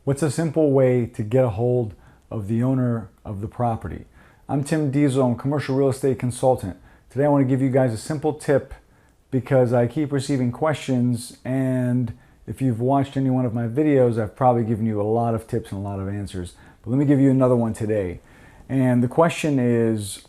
What's a simple way to get a hold of the owner of the property? I'm Tim Diesel, I'm a commercial real estate consultant. Today I want to give you guys a simple tip because I keep receiving questions, and if you've watched any one of my videos, I've probably given you a lot of tips and a lot of answers. But let me give you another one today. And the question is,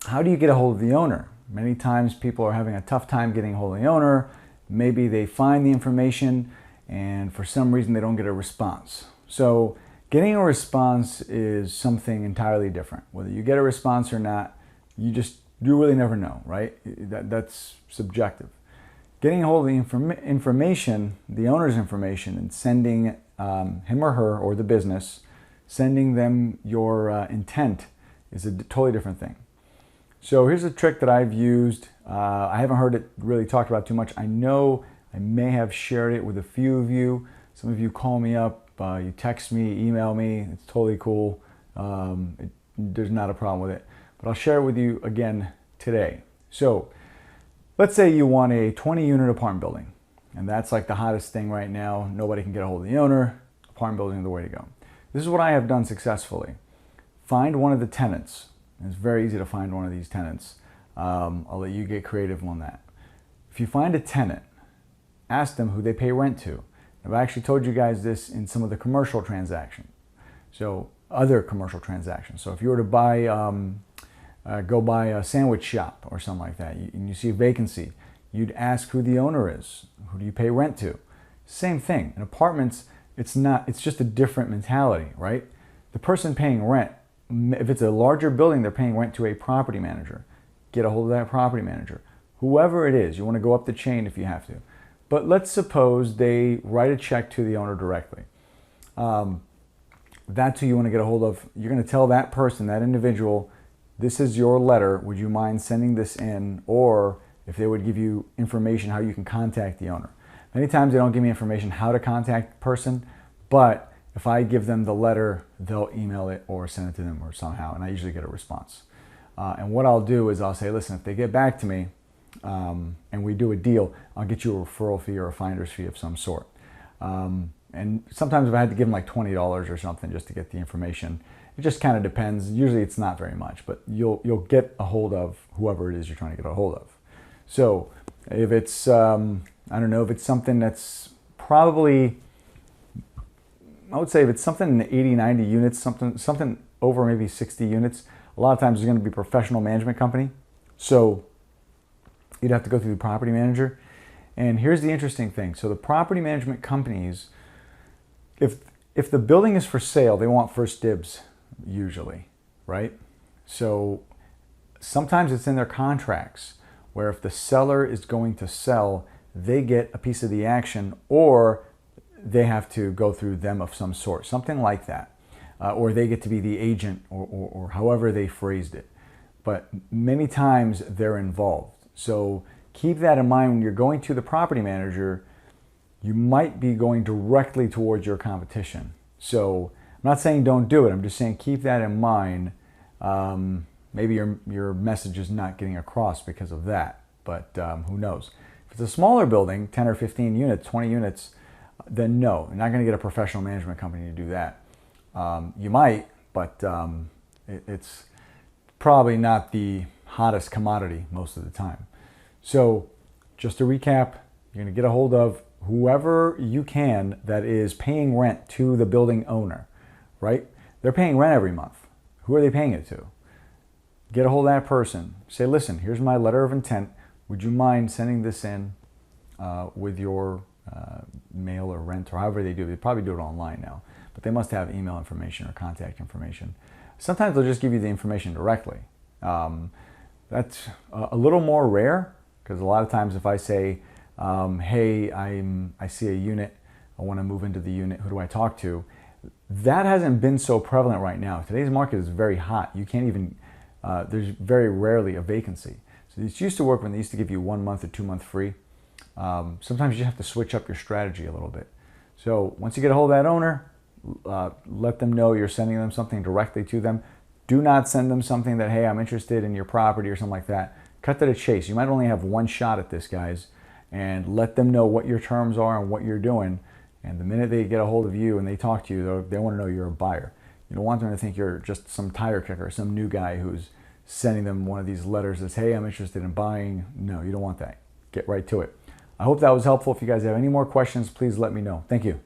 how do you get a hold of the owner? Many times people are having a tough time getting a hold of the owner. Maybe they find the information and for some reason they don't get a response. So getting a response is something entirely different. Whether you get a response or not, you really never know, right? That's subjective. Getting a hold of the information, the owner's information, and sending him or her or the business, sending them your intent is a totally different thing. So here's a trick that I've used. I haven't heard it really talked about too much. I know I may have shared it with a few of you. Some of you call me up, you text me, email me. It's totally cool. There's not a problem with it. But I'll share it with you again today. So let's say you want a 20-unit apartment building, and that's like the hottest thing right now. Nobody can get a hold of the owner. Apartment building is the way to go. This is what I have done successfully. Find one of the tenants. It's very easy to find one of these tenants. I'll let you get creative on that. If you find a tenant, ask them who they pay rent to. I've actually told you guys this in some of the commercial transactions. So other commercial transactions. So if you were to buy, go buy a sandwich shop or something like that, and you see a vacancy, you'd ask who the owner is. Who do you pay rent to? Same thing. In apartments, it's just a different mentality, right? The person paying rent, if it's a larger building, they're paying rent to a property manager. Get a hold of that property manager. Whoever it is, you want to go up the chain if you have to. But let's suppose they write a check to the owner directly. That's who you want to get a hold of. You're going to tell that person, that individual, this is your letter. Would you mind sending this in? Or if they would give you information how you can contact the owner. Many times they don't give me information how to contact the person, but if I give them the letter, they'll email it or send it to them or somehow, and I usually get a response. And what I'll do is I'll say, listen, if they get back to me, and we do a deal, I'll get you a referral fee or a finder's fee of some sort. And sometimes if I had to give them like $20 or something just to get the information, it just kind of depends. Usually it's not very much, but you'll get a hold of whoever it is you're trying to get a hold of. So if it's, I don't know, if it's something that's probably, I would say if it's something in the 80, 90 units, something over maybe 60 units, a lot of times it's going to be a professional management company. So you'd have to go through the property manager. And here's the interesting thing. So the property management companies, if the building is for sale, they want first dibs usually, right? So sometimes it's in their contracts where if the seller is going to sell, they get a piece of the action, or they have to go through them of some sort, something like that. Or they get to be the agent, or however they phrased it. But many times they're involved. So keep that in mind when you're going to the property manager. You might be going directly towards your competition. So I'm not saying don't do it. I'm just saying keep that in mind. Maybe your message is not getting across because of that, but who knows? If it's a smaller building, 10 or 15 units, 20 units, then no, you're not going to get a professional management company to do that. You might, but it's probably not the hottest commodity most of the time. So just to recap, you're going to get a hold of whoever you can that is paying rent to the building owner, right? They're paying rent every month. Who are they paying it to? Get a hold of that person. Say, listen, here's my letter of intent. Would you mind sending this in with your mail or rent or however they do it? They probably do it online now, but they must have email information or contact information. Sometimes they'll just give you the information directly. That's a little more rare, because a lot of times if I say, hey, I see a unit, I want to move into the unit, who do I talk to? That hasn't been so prevalent right now. Today's market is very hot. You can't even, there's very rarely a vacancy. So this used to work when they used to give you 1 month or 2 month free. Sometimes you have to switch up your strategy a little bit. So once you get a hold of that owner, let them know you're sending them something directly to them. Do not send them something that, hey, I'm interested in your property or something like that. Cut to the chase. You might only have one shot at this, guys, and let them know what your terms are and what you're doing. And the minute they get a hold of you and they talk to you, they want to know you're a buyer. You don't want them to think you're just some tire kicker, some new guy who's sending them one of these letters that says, hey, I'm interested in buying. No, you don't want that. Get right to it. I hope that was helpful. If you guys have any more questions, please let me know. Thank you.